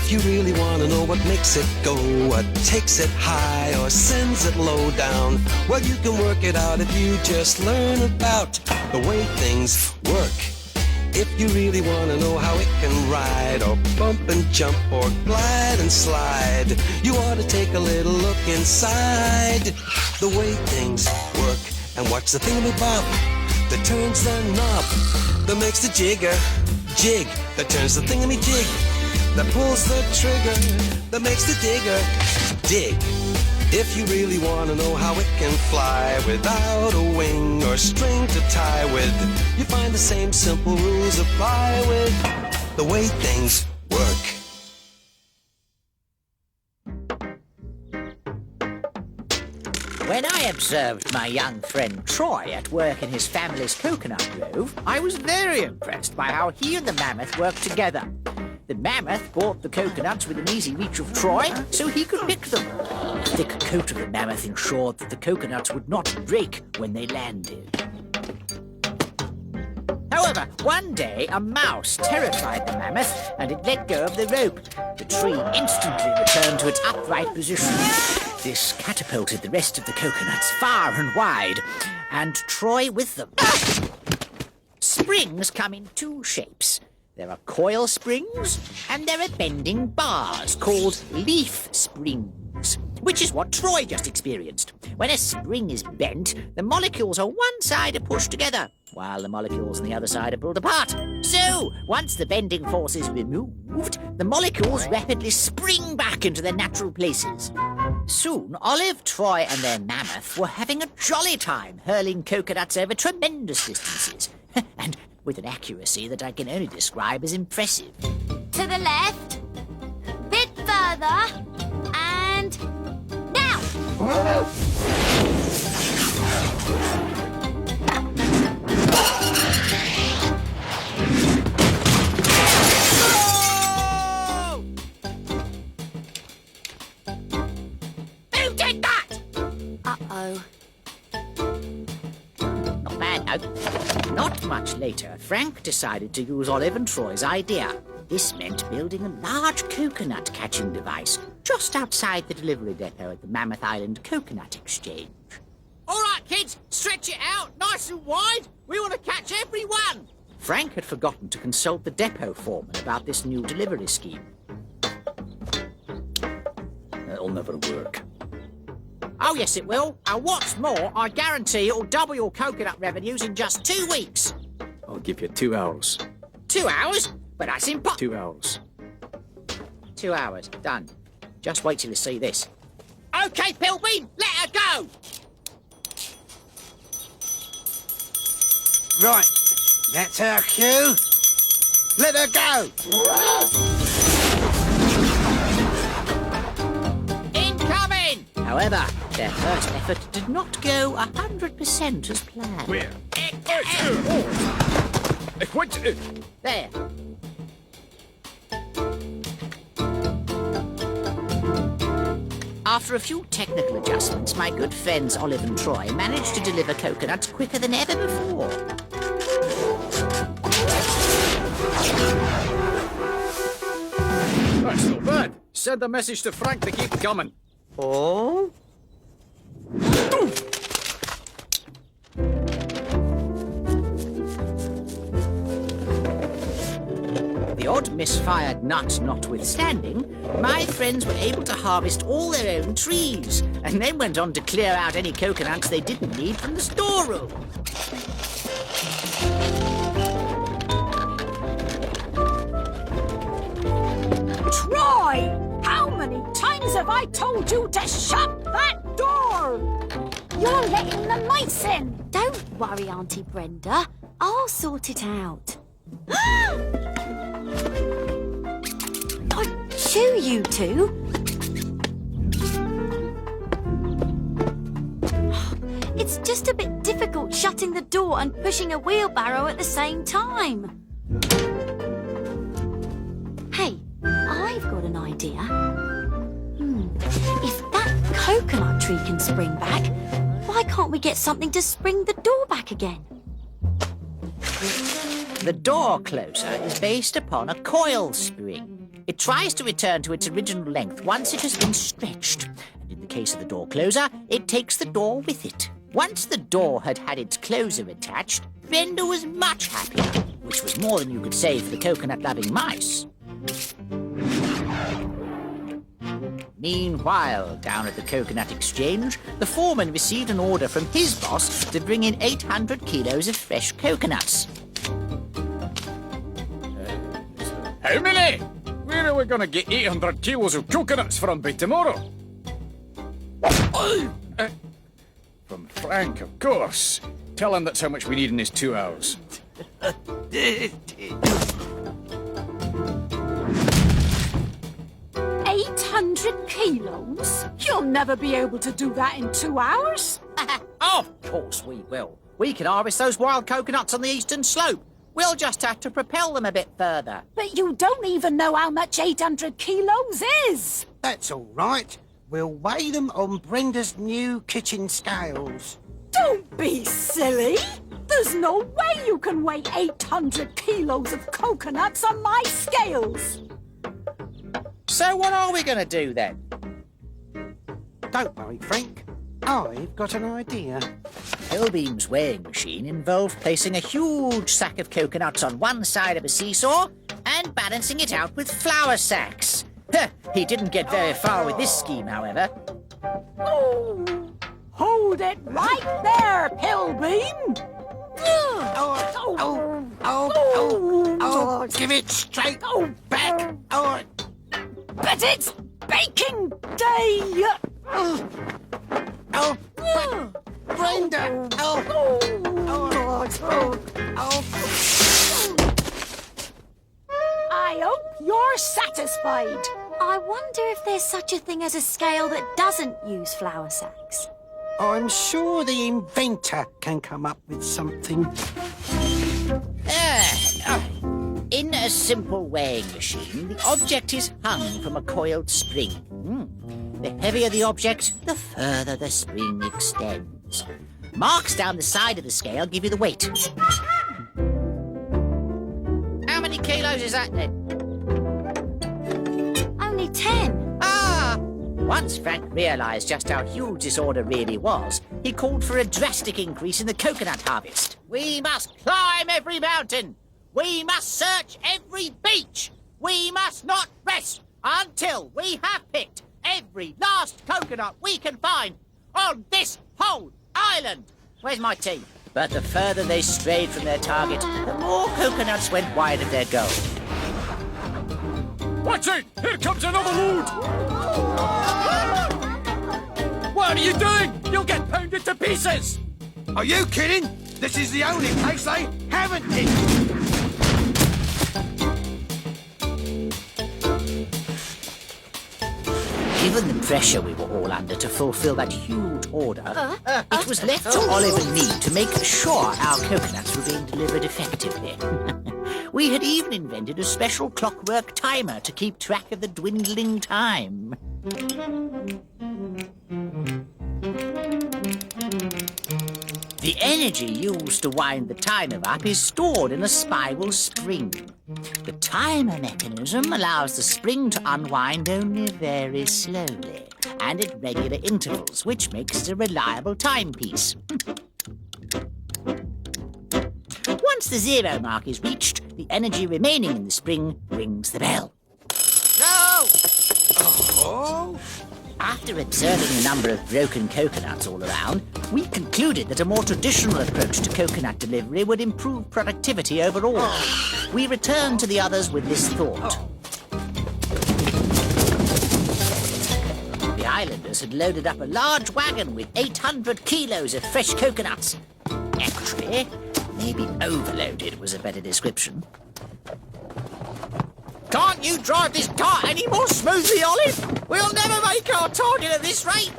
If you really want to know what makes it go, what takes it high or sends it low down, well, you can work it out if you just learn about the way things work. If you really want to know how it can ride or bump and jump or glide and slide, you ought to take a little look inside the way things work and watch the thingamabob that turns the knob, that makes the jigger jig, that turns the thingamajig, that pulls the trigger, that makes the digger dig. If you really want to know how it can fly without a wing or string to tie with, you find the same simple rules apply with the way things work. When I observed my young friend Troy at work in his family's coconut grove, I was very impressed by how he and the mammoth worked together. The mammoth brought the coconuts within easy reach of Troy so he could pick them. The thick coat of the mammoth ensured that the coconuts would not break when they landed. However, one day a mouse terrified the mammoth and it let go of the rope. The tree instantly returned to its upright position. This catapulted the rest of the coconuts far and wide, and Troy with them. Springs come in two shapes. There are coil springs, and there are bending bars called leaf springs, which is what Troy just experienced. When a spring is bent, the molecules on one side are pushed together, while the molecules on the other side are pulled apart. So, once the bending force is removed, the molecules rapidly spring back into their natural places. Soon, Olive, Troy, and their mammoth were having a jolly time hurling coconuts over tremendous distances, and with an accuracy that I can only describe as impressive. To the left, bit further, and now! Who did that? Uh-oh. Not bad, no. Not much later, Frank decided to use Olive and Troy's idea. This meant building a large coconut catching device just outside the delivery depot at the Mammoth Island Coconut Exchange. All right, kids, stretch it out nice and wide. We want to catch every one. Frank had forgotten to consult the depot foreman about this new delivery scheme. That'll never work. Oh, yes, it will. And what's more, I guarantee it'll double your coconut revenues in just 2 weeks. I'll give you 2 hours. 2 hours? But that's impossible. 2 hours. 2 hours, done. Just wait till you see this. OK, Pilbeam, let her go. Right, that's our cue. Let her go. Incoming! However, their first effort did not go 100% as planned. Where? There. After a few technical adjustments, my good friends Olive and Troy managed to deliver coconuts quicker than ever before. That's not bad. Send a message to Frank to keep coming. Oh? The odd misfired nut notwithstanding, my friends were able to harvest all their own trees, and then went on to clear out any coconuts they didn't need from the storeroom. Troy! How many times have I told you to shut that door? You're letting the mice in. Don't worry, Auntie Brenda. I'll sort it out. I'd chew you two. It's just a bit difficult shutting the door and pushing a wheelbarrow at the same time. Hey, I've got an idea. If that coconut tree can spring back, why can't we get something to spring the door back again? The door closer is based upon a coil spring. It tries to return to its original length once it has been stretched. And in the case of the door closer, it takes the door with it. Once the door had had its closer attached, Brenda was much happier, which was more than you could say for the coconut-loving mice. Meanwhile, down at the Coconut Exchange, the foreman received an order from his boss to bring in 800 kilos of fresh coconuts. How many? Where are we going to get 800 kilos of coconuts from by tomorrow? From Frank, of course. Tell him that's how much we need in his 2 hours. 800 kilos? You'll never be able to do that in 2 hours. Of course we will. We can harvest those wild coconuts on the eastern slope. We'll just have to propel them a bit further. But you don't even know how much 800 kilos is. That's all right. We'll weigh them on Brenda's new kitchen scales. Don't be silly. There's no way you can weigh 800 kilos of coconuts on my scales. So what are we going to do then? Don't worry, Frank. I've got an idea. Hellbeam's weighing machine involved placing a huge sack of coconuts on one side of a seesaw and balancing it out with flour sacks. He didn't get very far with this scheme, however. Oh, hold it right there, Hellbeam. Give it straight back. Oh, But it's baking day. Brenda. I hope you're satisfied. I wonder if there's such a thing as a scale that doesn't use flour sacks. I'm sure the inventor can come up with something. In a simple weighing machine, the object is hung from a coiled spring. The heavier the object, the further the spring extends. Marks down the side of the scale give you the weight. How many kilos is that then? Only 10. Once Frank realised just how huge this order really was, he called for a drastic increase in the coconut harvest. We must climb every mountain. We must search every beach. We must not rest until we have picked every last coconut we can find on this whole island. Where's my tea? But the further they strayed from their target, the more coconuts went wide of their goal. Watch it! Here comes another load! What are you doing? You'll get pounded to pieces! Are you kidding? This is the only place they haven't hit. Given the pressure we were all under to fulfill that huge order, it was left to Olive and me to make sure our coconuts were being delivered effectively. We had even invented a special clockwork timer to keep track of the dwindling time. The energy used to wind the timer up is stored in a spiral spring. The timer mechanism allows the spring to unwind only very slowly and at regular intervals, which makes it a reliable timepiece. Once the 0 mark is reached, the energy remaining in the spring rings the bell. No! After observing the number of broken coconuts all around, we concluded that a more traditional approach to coconut delivery would improve productivity overall. We returned to the others with this thought. The islanders had loaded up a large wagon with 800 kilos of fresh coconuts. Actually, maybe overloaded was a better description. Can't you drive this car any more smoothly, Olive? We'll never make our target at this rate.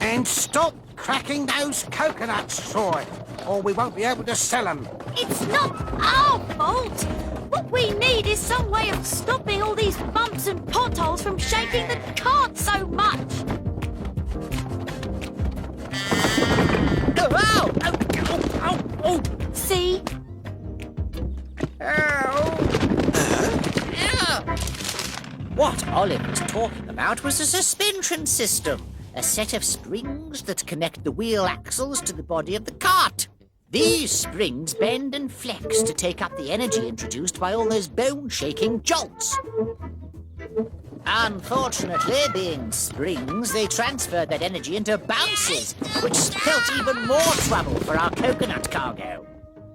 And stop cracking those coconuts, Troy, or we won't be able to sell them. It's not our fault. What we need is some way of stopping all these bumps and potholes from shaking the cart so much. Oh, ow! Oh, oh, oh. See? What Olive was talking about was a suspension system, a set of springs that connect the wheel axles to the body of the cart. These springs bend and flex to take up the energy introduced by all those bone-shaking jolts. Unfortunately, being springs, they transferred that energy into bounces, which spelt even more trouble for our coconut cargo.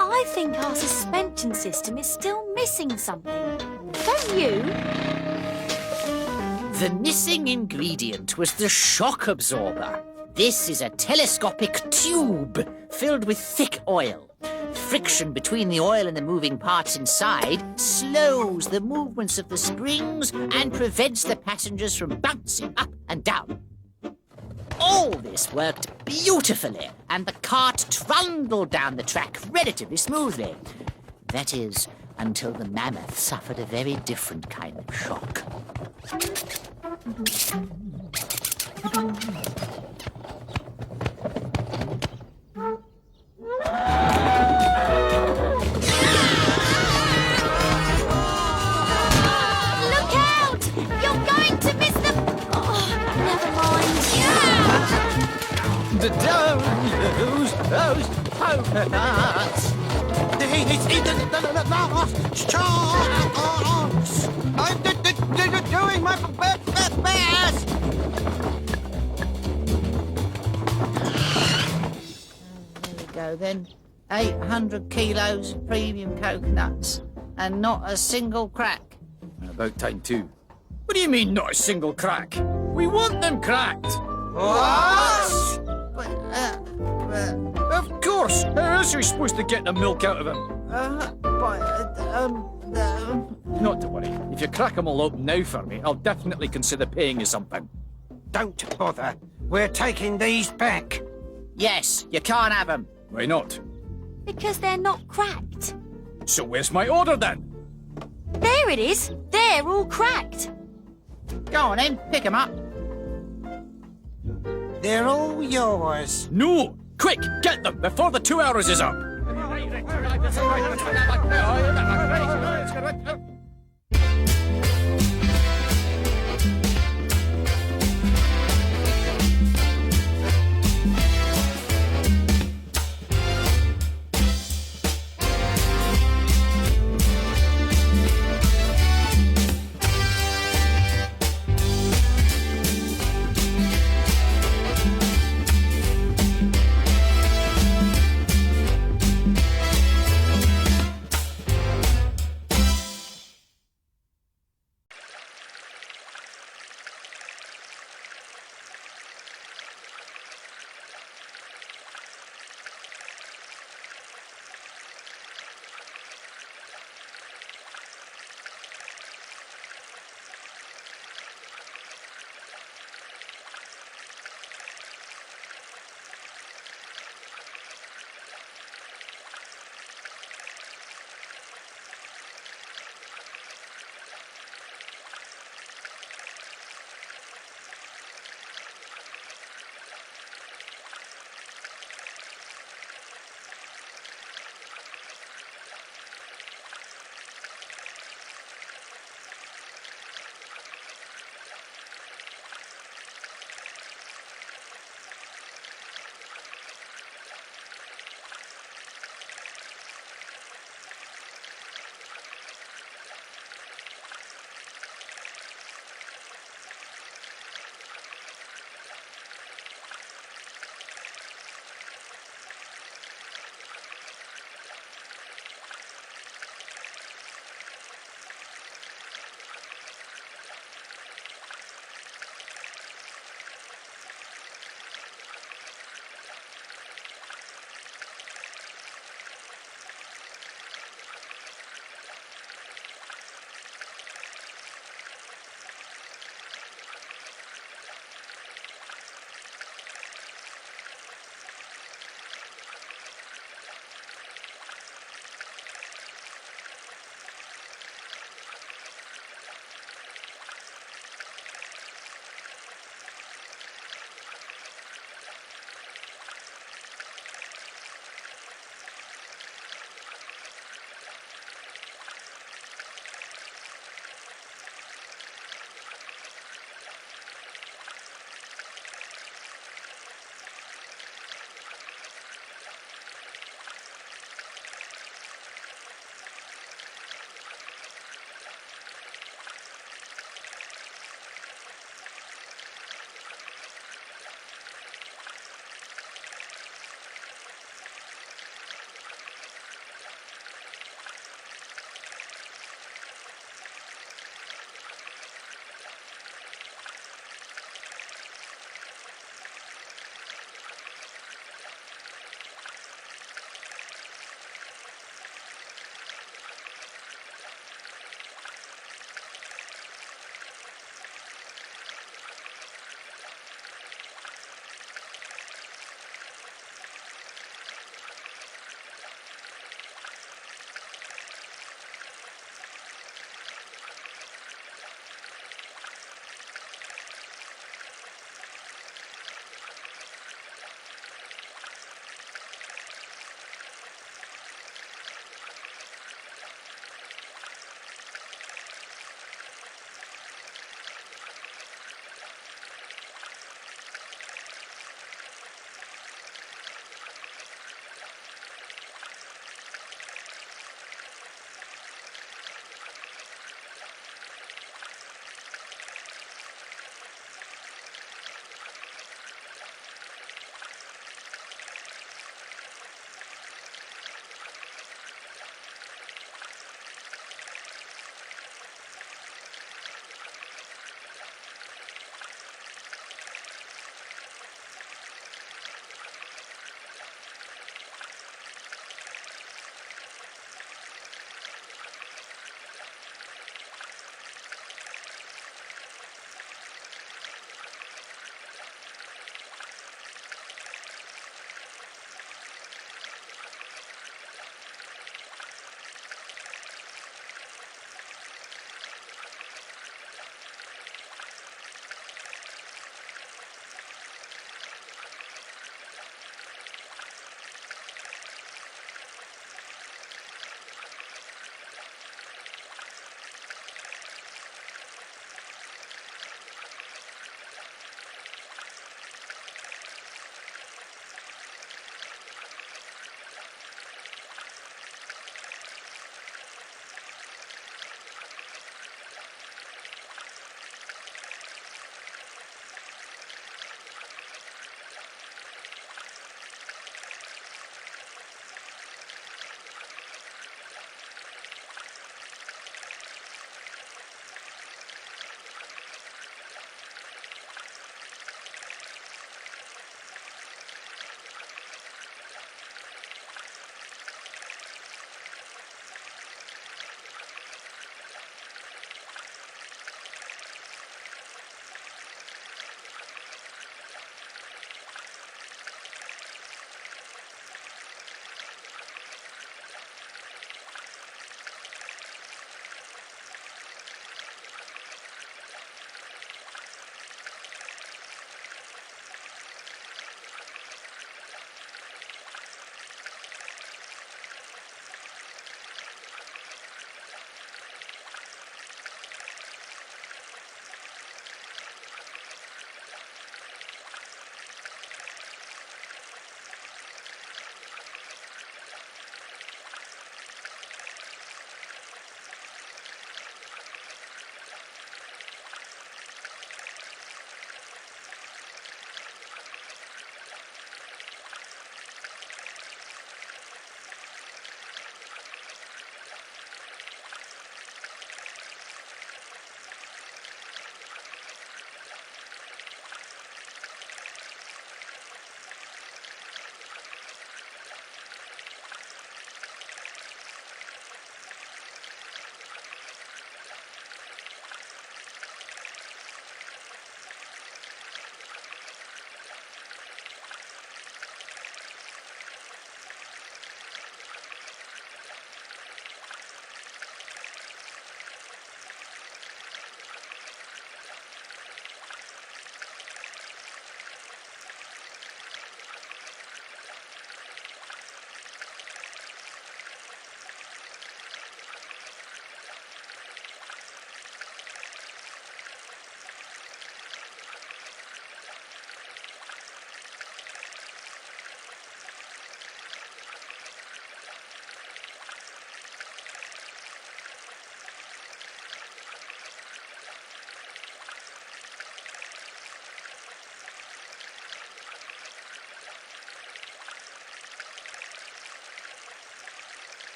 I think our suspension system is still missing something. Don't you? The missing ingredient was the shock absorber. This is a telescopic tube filled with thick oil. Friction between the oil and the moving parts inside slows the movements of the springs and prevents the passengers from bouncing up and down. All this worked beautifully, and the cart trundled down the track relatively smoothly. That is, until the mammoth suffered a very different kind of shock. Look out! You're going to miss the... Oh, never mind. Don't lose those coconuts. It's the last chance. I'm doing my best. There we go then. 800 kilos of premium coconuts and not a single crack. About time too. What do you mean, not a single crack? We want them cracked. What? But, Of course. How else are we supposed to get the milk out of them? Not to worry. If you crack them all open now for me, I'll definitely consider paying you something. Don't bother. We're taking these back. yes, you can't have them. Why not? Because they're not cracked. So where's my order then? There it is. They're all cracked. Go on then, pick them up. They're all yours. No! Quick, get them before the 2 hours is up!